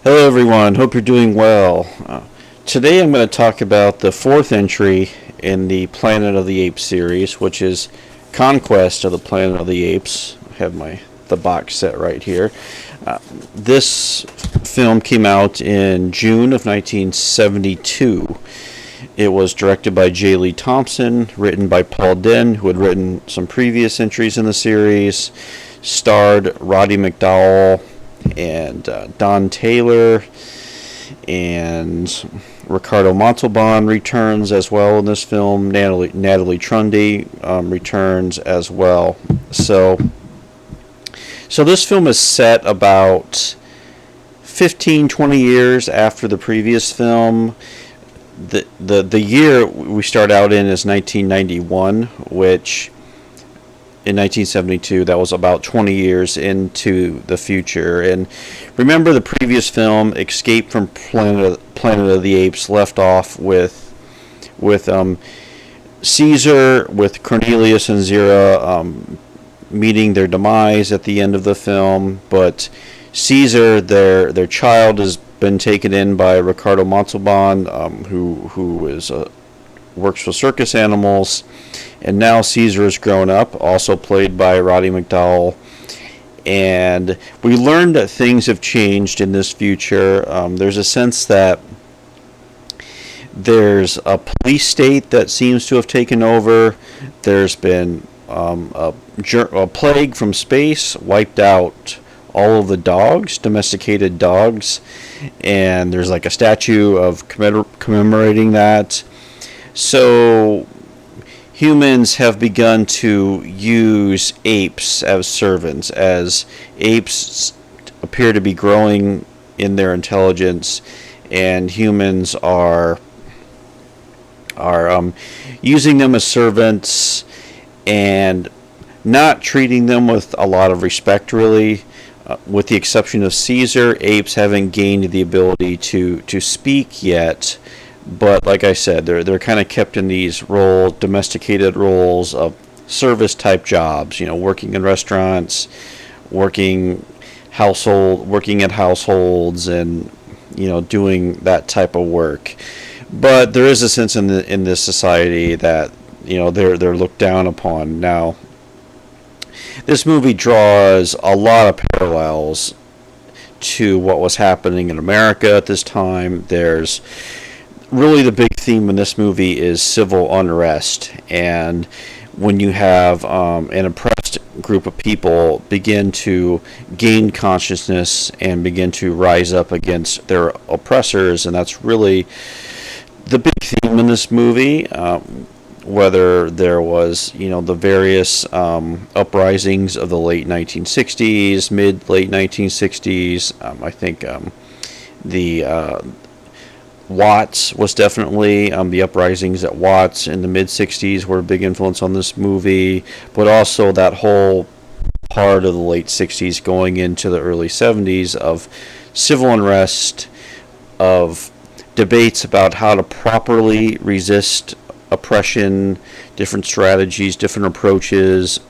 Hello, everyone. Hope you're doing well. Today, I'm going to talk about the fourth entry in the Planet of the Apes series, which is Conquest of the Planet of the Apes. I have the box set right here. This film came out in June of 1972. It was directed by J. Lee Thompson, written by Paul Dehn, who had written some previous entries in the series, starred Roddy McDowall and Don Taylor, and Ricardo Montalban returns as well in this film. Natalie Trundy returns as well. So this film is set about 15-20 years after the previous film. The year we start out in is 1991, which in 1972, that was about 20 years into the future. And remember, the previous film, Escape from Planet of the Apes, left off with Caesar, with Cornelius and Zira meeting their demise at the end of the film. But Caesar, their child, has been taken in by Ricardo Montalban, who is works with circus animals. And now Caesar is grown up, also played by Roddy McDowall. And we learned that things have changed in this future. There's a sense that there's a police state that seems to have taken over. There's been a plague from space, wiped out all of the dogs, domesticated dogs. And there's like a statue of commemorating that. So humans have begun to use apes as servants, as apes appear to be growing in their intelligence, and humans are using them as servants and not treating them with a lot of respect, really. With the exception of Caesar, apes haven't gained the ability to speak yet. But like I said, they're kind of kept in these domesticated roles of service type jobs. Working in restaurants, working at households, and doing that type of work. But there is a sense in this society that they're looked down upon. Now, this movie draws a lot of parallels to what was happening in America at this time. There's really, the big theme in this movie is civil unrest, and when you have an oppressed group of people begin to gain consciousness and begin to rise up against their oppressors, and that's really the big theme in this movie. Whether there was, the various uprisings of the late 1960s, late 1960s, I think the Watts was definitely, the uprisings at Watts in the mid-60s were a big influence on this movie, but also that whole part of the late 60s going into the early 70s of civil unrest, of debates about how to properly resist oppression, different strategies, different approaches.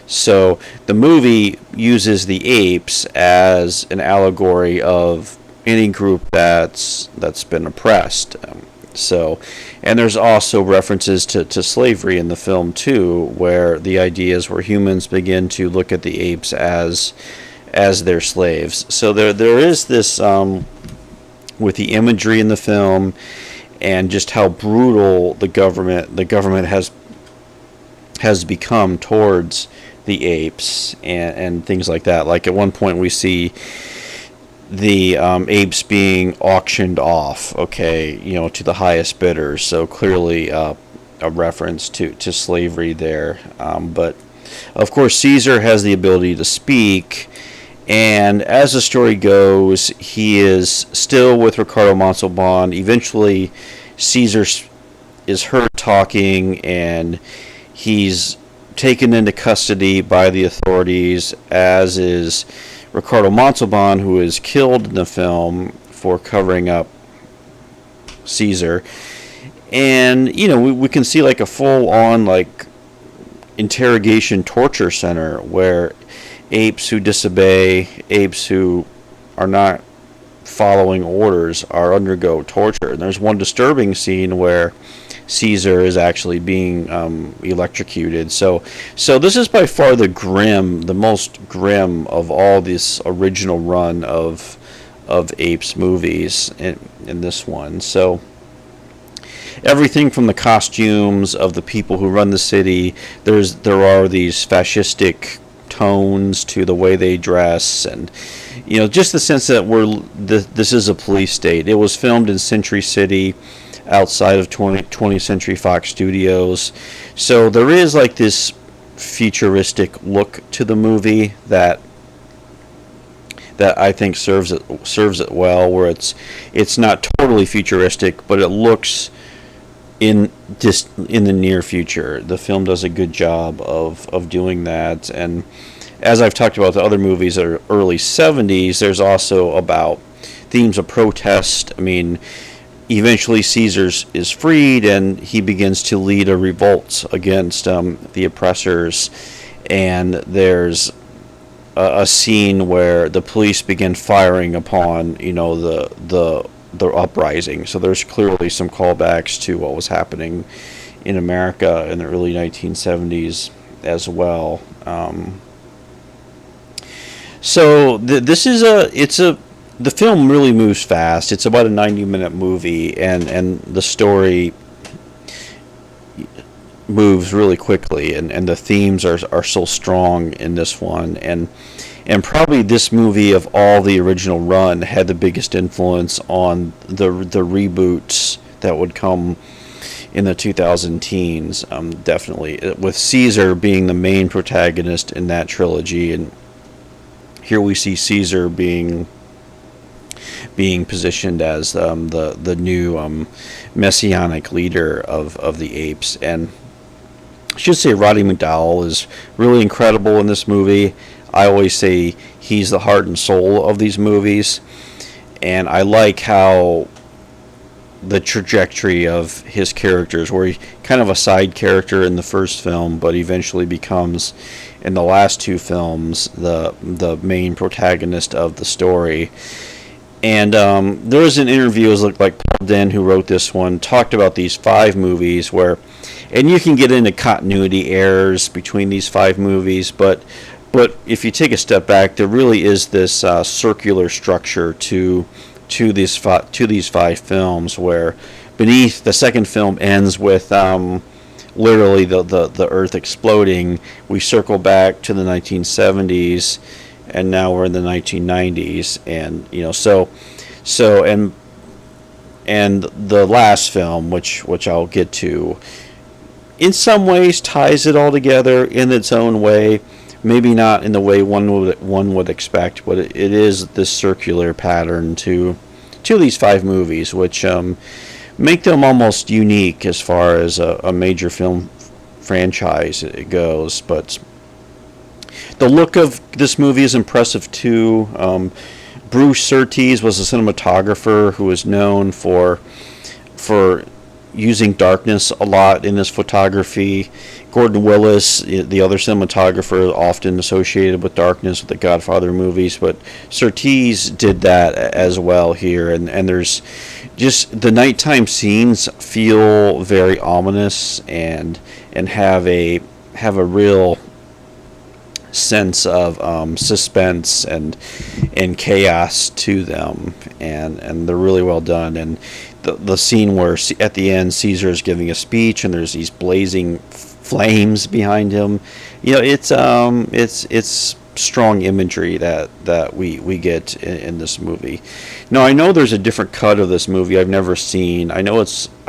So the movie uses the apes as an allegory of any group that's been oppressed. And there's also references to slavery in the film too, where the idea is where humans begin to look at the apes as their slaves. So there is this with the imagery in the film, and just how brutal the government has become towards the apes and things like that. Like at one point we see the apes being auctioned off, to the highest bidder. So clearly a reference to slavery there. But of course, Caesar has the ability to speak, and as the story goes, he is still with Ricardo Montalban. Eventually, Caesar is heard talking, and he's taken into custody by the authorities, as is Ricardo Montalban, who is killed in the film for covering up Caesar. And we can see like a full-on like interrogation torture center where apes who disobey, apes who are not following orders are undergo torture. And there's one disturbing scene where Caesar is actually being electrocuted. So this is by far the most grim of all this original run of Apes movies in this one. So everything from the costumes of the people who run the city, there are these fascistic tones to the way they dress, and just the sense that this is a police state. It was filmed in Century City, outside of 20th Century Fox Studios, so there is like this futuristic look to the movie that I think serves it well, where it's not totally futuristic, but it looks in the near future. The film does a good job of doing that. And as I've talked about the other movies that are early 70s, there's also about themes of protest. I mean, eventually Caesar is freed and he begins to lead a revolt against the oppressors, and there's a scene where the police begin firing upon the uprising. So there's clearly some callbacks to what was happening in America in the early 1970s as well. So this is the film really moves fast. It's about a 90-minute movie, and the story moves really quickly, and the themes are so strong in this one, and probably this movie of all the original run had the biggest influence on the reboots that would come in the 2000 teens, definitely, with Caesar being the main protagonist in that trilogy. And here we see Caesar being positioned as the new messianic leader of the Apes. And I should say Roddy McDowall is really incredible in this movie. I always say he's the heart and soul of these movies, and I like how the trajectory of his characters, where he's kind of a side character in the first film, but eventually becomes, in the last two films, the main protagonist of the story. And there was an interview, it was like Paul Den, who wrote this one, talked about these 5 movies where, and you can get into continuity errors between these 5 movies, but if you take a step back, there really is this circular structure to these 5 films, where beneath the second film ends with literally the Earth exploding. We circle back to the 1970s, and now we're in the 1990s, and and the last film, which I'll get to, in some ways ties it all together in its own way. Maybe not in the way one would expect, but it is this circular pattern to these 5 movies, which make them almost unique as far as a major film franchise goes. But the look of this movie is impressive too. Bruce Surtees was a cinematographer who is known for using darkness a lot in his photography. Gordon Willis, the other cinematographer, often associated with darkness with the Godfather movies, but Surtees did that as well here, and there's just the nighttime scenes feel very ominous and have a real sense of suspense and chaos to them, and they're really well done. And the scene where at the end Caesar is giving a speech and there's these blazing flames behind him, it's strong imagery that we get in this movie. Now, I know there's a different cut of this movie I've never seen. I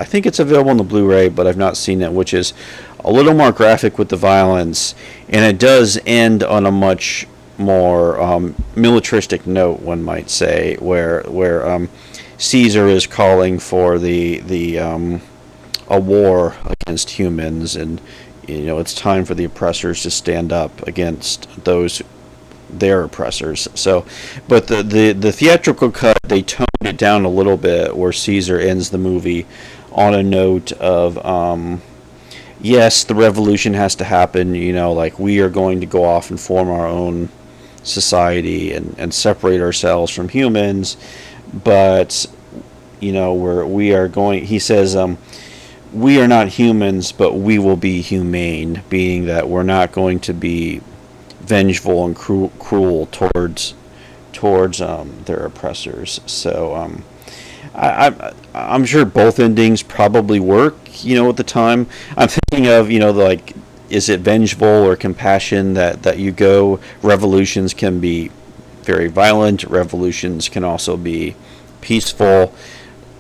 think it's available on the Blu-ray, but I've not seen it, which is a little more graphic with the violence, and it does end on a much more militaristic note, one might say, where Caesar is calling for a war against humans, and it's time for the oppressors to stand up against their oppressors. So, but the theatrical cut, they toned it down a little bit, where Caesar ends the movie on a note of yes, the revolution has to happen, like we are going to go off and form our own society and separate ourselves from humans, but we are going. He says, we are not humans, but we will be humane, being that we're not going to be vengeful and cruel towards their oppressors. So I'm sure both endings probably work. At the time, I'm thinking of like, is it vengeful or compassion that you go? Revolutions can be very violent. Revolutions can also be peaceful.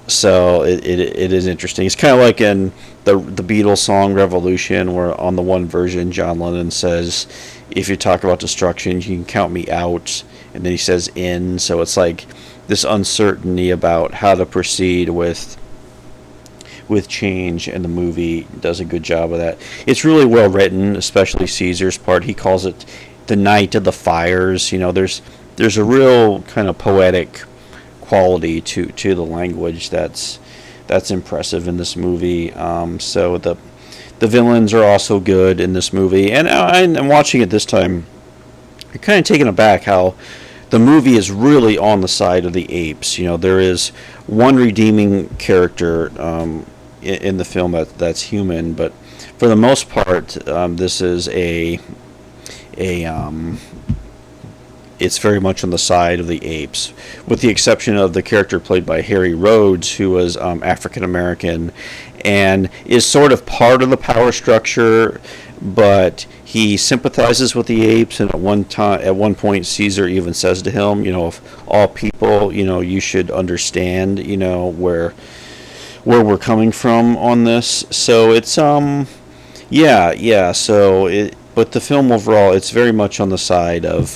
So it is interesting. It's kind of like in the Beatles song Revolution, where on the one version John Lennon says, if you talk about destruction, you can count me out, and then he says in. So it's like this uncertainty about how to proceed with change, and the movie does a good job of that. It's really well written, especially Caesar's part. He calls it the Night of the Fires. There's a real kind of poetic quality to the language that's impressive in this movie. So the villains are also good in this movie, and I'm watching it this time. You're kind of taken aback how the movie is really on the side of the apes. There is one redeeming character in the film that's human, but for the most part, this is it's very much on the side of the apes, with the exception of the character played by Harry Rhodes, who was African American, and is sort of part of the power structure, but he sympathizes with the apes. And at one point, Caesar even says to him, of all people, you should understand, where we're coming from on this. So it's yeah. So but the film overall, it's very much on the side of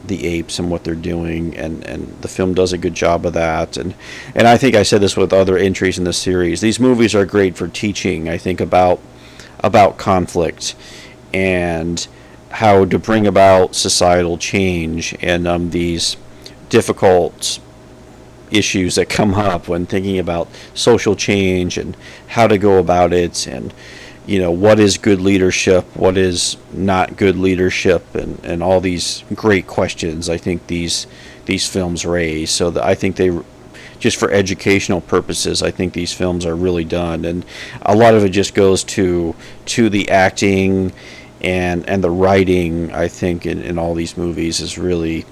the apes and what they're doing, and the film does a good job of that. And I think I said this with other entries in this series. These movies are great for teaching, I think, about conflict and how to bring about societal change, and these difficult issues that come up when thinking about social change and how to go about it, and what is good leadership, what is not good leadership, and all these great questions I think these films raise. So that I think they, just for educational purposes, I think these films are really done, and a lot of it just goes to the acting and the writing. I think in all these movies is really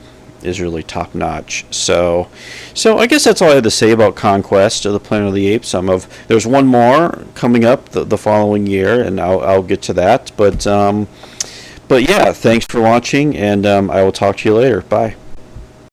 top notch. So I guess that's all I had to say about Conquest of the Planet of the Apes. There's one more coming up the following year, and I'll get to that. But yeah, thanks for watching, and I will talk to you later. Bye.